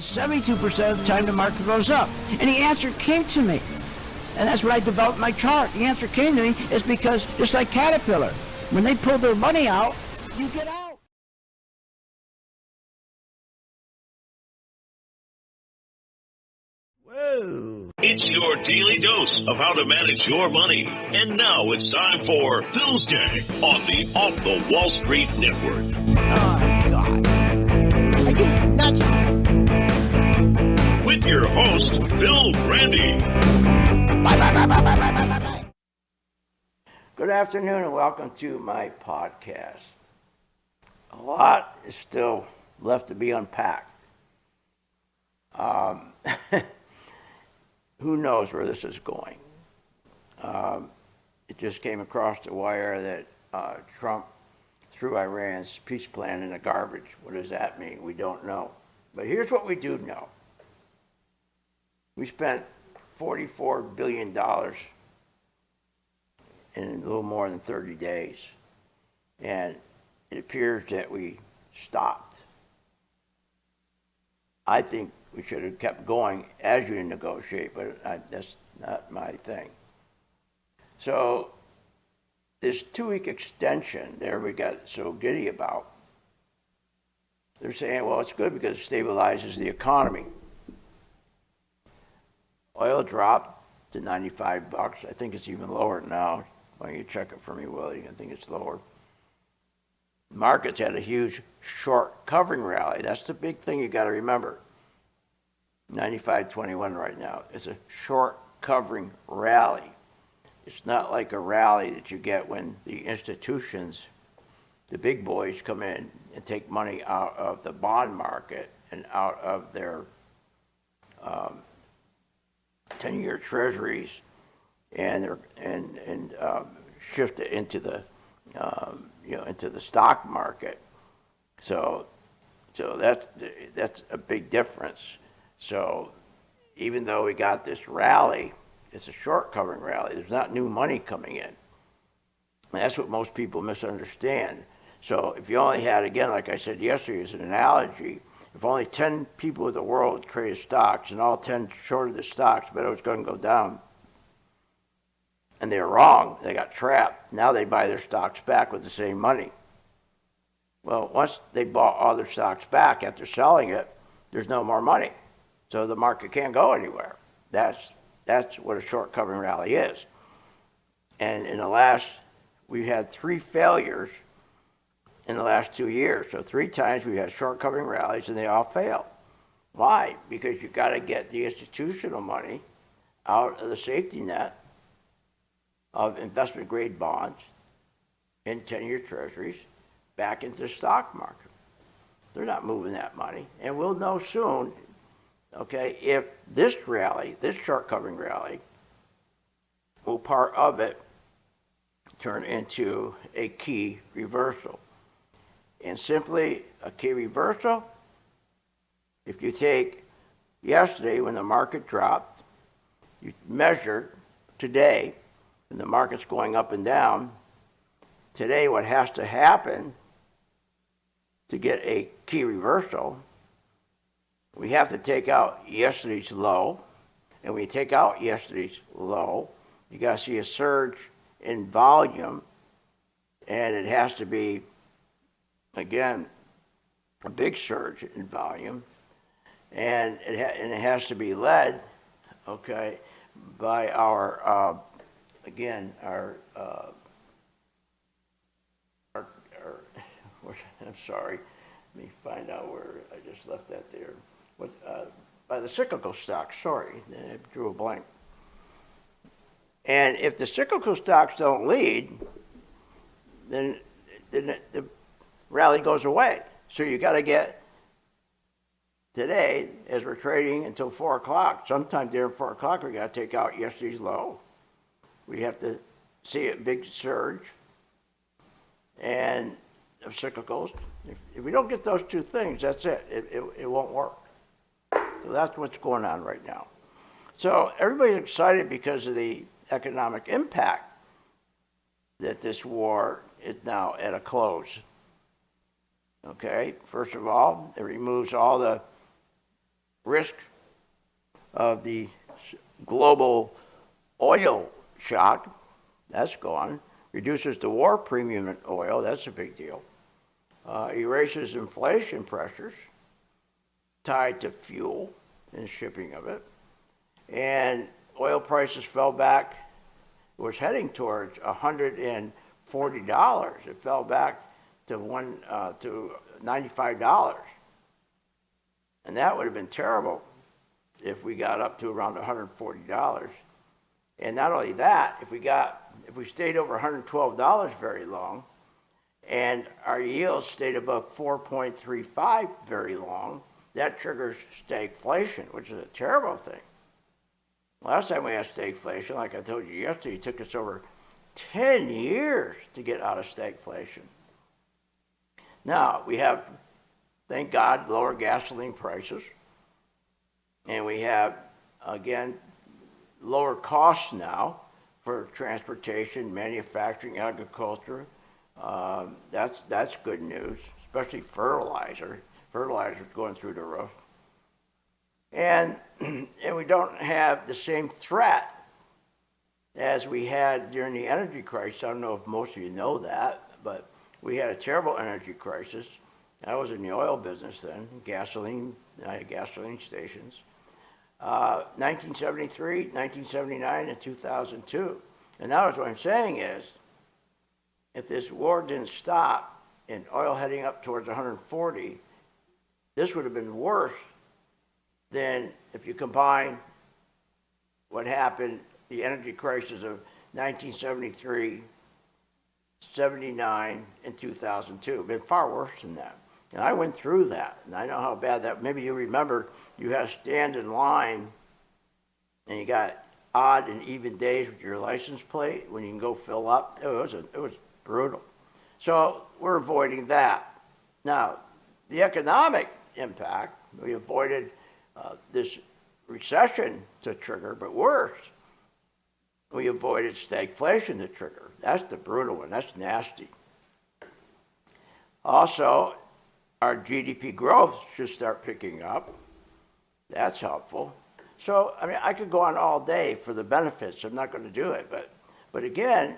And 72% of the time the market goes up. And the answer came to me. And that's when I developed my chart. The answer came to me is because, just like Caterpillar, when they pull their money out, you get out. Whoa. It's your daily dose of how to manage your money. And now it's time for Phil's Gang on the Off the Wall Street Network. Oh, God. I get nuts. With your host, Phil Grande. Bye. Good afternoon and welcome to my podcast. A lot is still left to be unpacked. Who knows where this is going? It just came across the wire that Trump threw Iran's peace plan in the garbage. What does that mean? We don't know. But here's what we do know. We spent $44 billion in a little more than 30 days. And it appears that we stopped. I think we should have kept going as you negotiate, but that's not my thing. So this 2-week extension there we got so giddy about, they're saying, well, it's good because it stabilizes the economy. Oil dropped to $95. I think it's even lower now. Why don't you check it for me, Willie? I think it's lower. Markets had a huge short covering rally. That's the big thing you got to remember. 95.21 right now. It's a short covering rally. It's not like a rally that you get when the institutions, the big boys, come in and take money out of the bond market and out of their 10-year treasuries and shift it into the into the stock market. So that's a big difference. So even though we got this rally, it's a short covering rally. There's not new money coming in. And that's what most people misunderstand. So if you only had, again, like I said yesterday as an analogy, if only 10 people in the world traded stocks and all 10 shorted the stocks, but it was going to go down, and they were wrong, they got trapped, now they buy their stocks back with the same money. Well, once they bought all their stocks back after selling it, there's no more money. So the market can't go anywhere. That's what a short covering rally is. And we've had 3 failures in the last 2 years. So 3 times we had short covering rallies and they all failed. Why? Because you've got to get the institutional money out of the safety net of investment grade bonds and 10-year treasuries back into the stock market. They're not moving that money. And we'll know soon, okay, if this rally, this short covering rally, will part of it turn into a key reversal. And simply a key reversal, if you take yesterday when the market dropped, you measure today, and the market's going up and down, today what has to happen to get a key reversal, we have to take out yesterday's low, and when you take out yesterday's low, you got to see a surge in volume, and it has to be, again, a big surge in volume, and it has to be led, okay, by our I'm sorry, let me find out where I just left that there. By the cyclical stocks, sorry, I drew a blank. And if the cyclical stocks don't lead, then the rally goes away. So you got to get today, as we're trading until 4 o'clock, sometime during 4 o'clock, we got to take out yesterday's low. We have to see a big surge and of cyclicals. If we don't get those 2 things, that's it. It won't work. So that's what's going on right now. So everybody's excited because of the economic impact that this war is now at a close. Okay, first of all, it removes all the risk of the global oil shock. That's gone. Reduces the war premium in oil. That's a big deal. Erases inflation pressures tied to fuel and shipping of it. And oil prices fell back. It was heading towards $140. It fell back to $95. And that would have been terrible if we got up to around $140. And not only that, if we stayed over $112 very long, and our yields stayed above 4.35 very long, that triggers stagflation, which is a terrible thing. Last time we had stagflation, like I told you yesterday, it took us over 10 years to get out of stagflation. Now, we have, thank God, lower gasoline prices. And we have, again, lower costs now for transportation, manufacturing, agriculture. That's good news, especially fertilizer. Fertilizer is going through the roof. And we don't have the same threat as we had during the energy crisis. I don't know if most of you know that, but we had a terrible energy crisis. I was in the oil business then, gasoline, I had gasoline stations. 1973, 1979, and 2002. And now what I'm saying is, if this war didn't stop and oil heading up towards 140, this would have been worse than if you combine what happened, the energy crisis of 1973, 79, and 2002. It would have been far worse than that. And I went through that, and I know how bad that, maybe you remember, you had to stand in line, and you got odd and even days with your license plate when you can go fill up. It was brutal. So we're avoiding that. Now, the economic impact, we avoided this recession to trigger, but worse, we avoided stagflation to trigger. That's the brutal one. That's nasty. Also, our GDP growth should start picking up. That's helpful. So, I mean, I could go on all day for the benefits. I'm not going to do it. But again,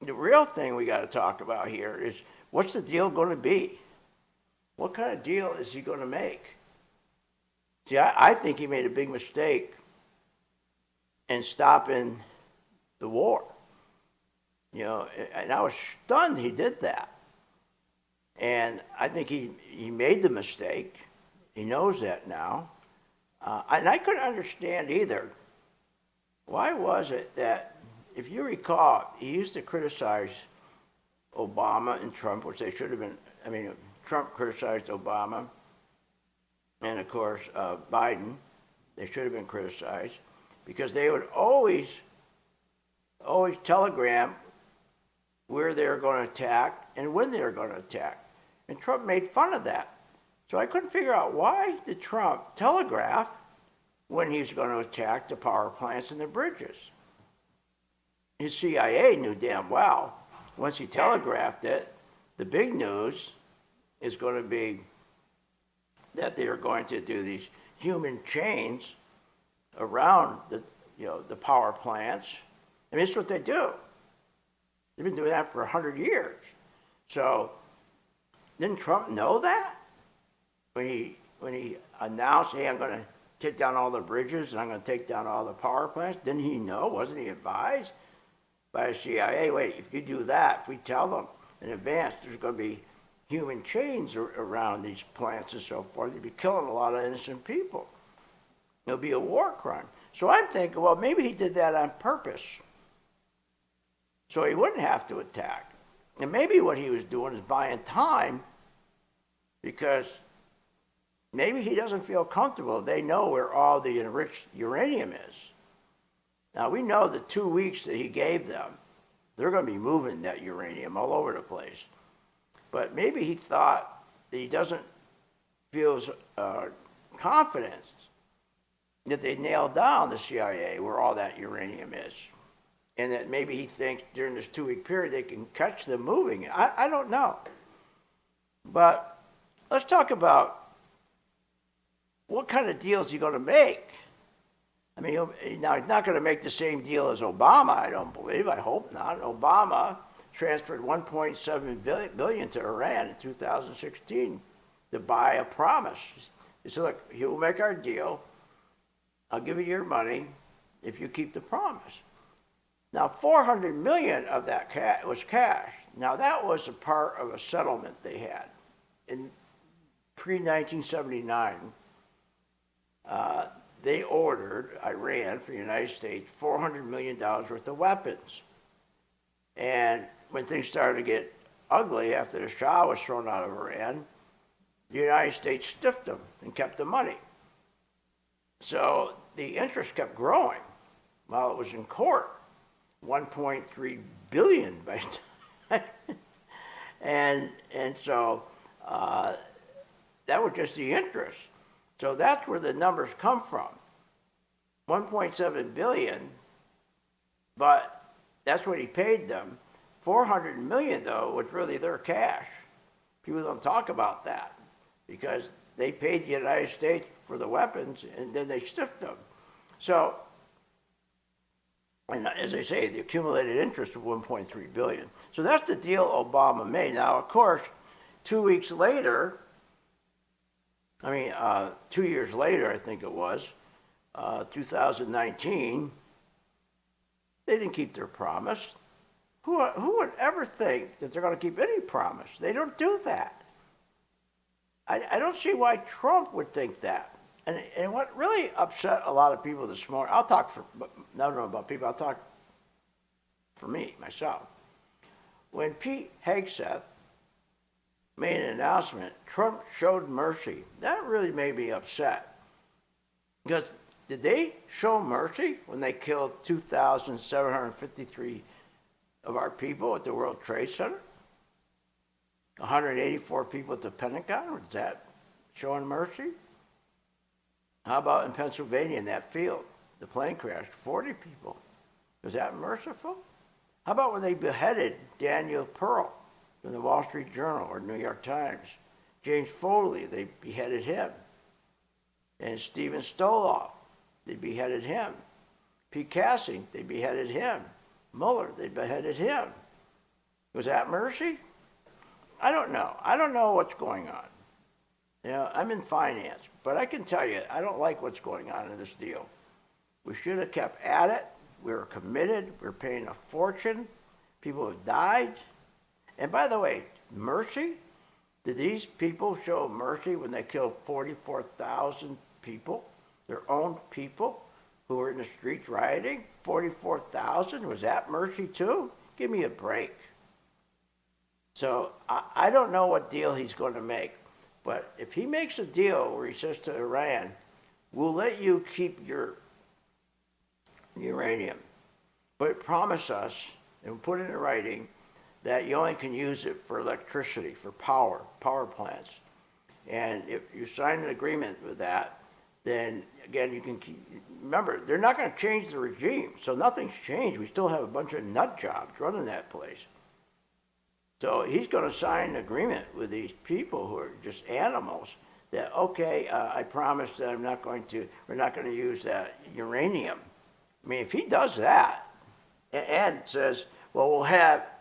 the real thing we got to talk about here is, what's the deal going to be? What kind of deal is he going to make? See, I think he made a big mistake in stopping the war. You know, and I was stunned he did that. And I think he made the mistake. He knows that now. And I couldn't understand either. Why was it that, if you recall, he used to criticize Obama and Trump, which they should have been, I mean, Trump criticized Obama, and of course, Biden, they should have been criticized, because they would always telegram where they were going to attack and when they were going to attack. And Trump made fun of that. So I couldn't figure out, why did Trump telegraph when he was going to attack the power plants and the bridges? His CIA knew damn well, once he telegraphed it, the big news is going to be that they are going to do these human chains around the power plants. I mean, it's what they do. They've been doing that for 100 years. So didn't Trump know that? When he announced, hey, I'm going to take down all the bridges and I'm going to take down all the power plants, didn't he know? Wasn't he advised by the CIA? Wait, if you do that, if we tell them in advance there's going to be human chains around these plants and so forth, you'd be killing a lot of innocent people. It'll be a war crime. So I'm thinking, well, maybe he did that on purpose, so he wouldn't have to attack. And maybe what he was doing is buying time, because maybe he doesn't feel comfortable. They know where all the enriched uranium is. Now, we know the 2 weeks that he gave them, they're going to be moving that uranium all over the place. But maybe he thought that he doesn't feel confidence that they nailed down, the CIA, where all that uranium is. And that maybe he thinks during this 2-week period they can catch them moving it. I don't know. But let's talk about what kind of deal is he going to make? I mean, now he's not going to make the same deal as Obama, I don't believe. I hope not. Obama transferred 1.7 billion to Iran in 2016 to buy a promise. He said, look, you will make our deal. I'll give you your money if you keep the promise. Now, 400 million of that was cash. Now, that was a part of a settlement they had in pre-1979. They ordered Iran for the United States $400 million worth of weapons. And when things started to get ugly after the Shah was thrown out of Iran, the United States stiffed them and kept the money. So the interest kept growing while it was in court, 1.3 billion by time. and so that was just the interest. So that's where the numbers come from. 1.7 billion, but that's what he paid them. 400 million, though, was really their cash. People don't talk about that because they paid the United States for the weapons and then they stiffed them. So, and as I say, the accumulated interest of 1.3 billion. So that's the deal Obama made. Now, of course, 2 weeks later, 2 years later, I think it was, 2019, they didn't keep their promise. Who would ever think that they're going to keep any promise? They don't do that. I don't see why Trump would think that. And what really upset a lot of people this morning, I'll talk for, I don't know about people, I'll talk for me, myself. When Pete Hegseth made an announcement, Trump showed mercy. That really made me upset. Because did they show mercy when they killed 2,753 of our people at the World Trade Center? 184 people at the Pentagon? Was that showing mercy? How about in Pennsylvania in that field? The plane crashed, 40 people. Was that merciful? How about when they beheaded Daniel Pearl from the Wall Street Journal or New York Times? James Foley, they beheaded him. And Stephen Stoloff, they beheaded him. Pete Cassie, they beheaded him. Mueller, they beheaded him. Was that mercy? I don't know. I don't know what's going on. You know, I'm in finance, but I can tell you, I don't like what's going on in this deal. We should have kept at it. We were committed. We were paying a fortune. People have died. And by the way, mercy? Did these people show mercy when they killed 44,000 people, their own people, who were in the streets rioting? 44,000? Was that mercy too? Give me a break. So I don't know what deal he's going to make. But if he makes a deal where he says to Iran, we'll let you keep your uranium, but promise us, and put it in writing, that you only can use it for electricity, for power plants. And if you sign an agreement with that, then again, you can keep, remember, they're not going to change the regime, so nothing's changed. We still have a bunch of nut jobs running that place. So he's going to sign an agreement with these people who are just animals that, okay, I promise that we're not going to use that uranium. I mean, if he does that and says, well,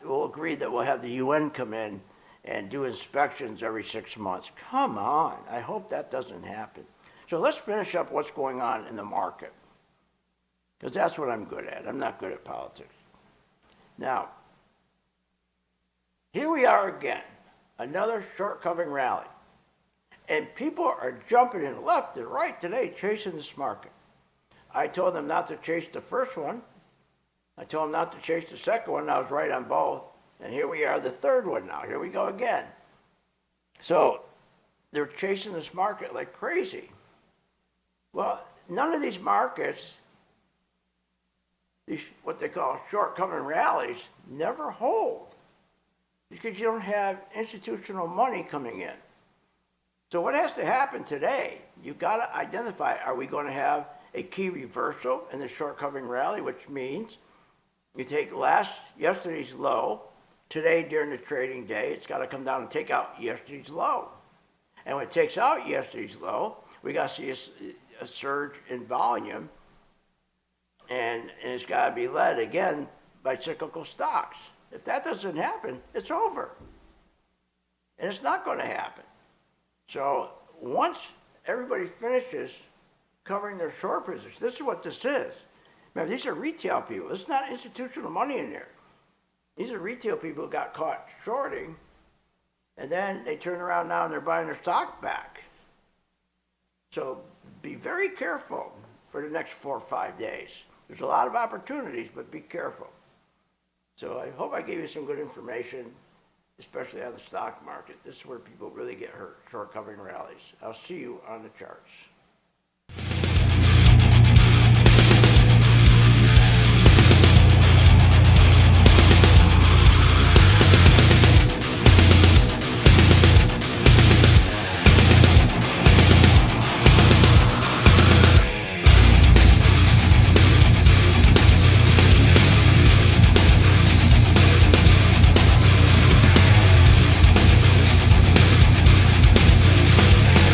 we'll agree that we'll have the UN come in and do inspections every 6 months. Come on. I hope that doesn't happen. So let's finish up what's going on in the market, because that's what I'm good at. I'm not good at politics. Now, here we are again, another short covering rally. And people are jumping in left and right today chasing this market. I told them not to chase the first one. I told them not to chase the second one. I was right on both. And here we are, the third one now. Here we go again. So they're chasing this market like crazy. Well, none of these markets, these what they call short covering rallies, never hold, because you don't have institutional money coming in. So what has to happen today? You've got to identify, are we going to have a key reversal in the short covering rally, which means you take yesterday's low, today during the trading day, it's got to come down and take out yesterday's low. And when it takes out yesterday's low, we got to see a surge in volume, and it's got to be led again by cyclical stocks. If that doesn't happen, it's over. And it's not going to happen. So once everybody finishes covering their short positions, this is what this is. Remember, these are retail people. This is not institutional money in there. These are retail people who got caught shorting, and then they turn around now and they're buying their stock back. So be very careful for the next 4 or 5 days. There's a lot of opportunities, but be careful. So I hope I gave you some good information, especially on the stock market. This is where people really get hurt, short covering rallies. I'll see you on the charts.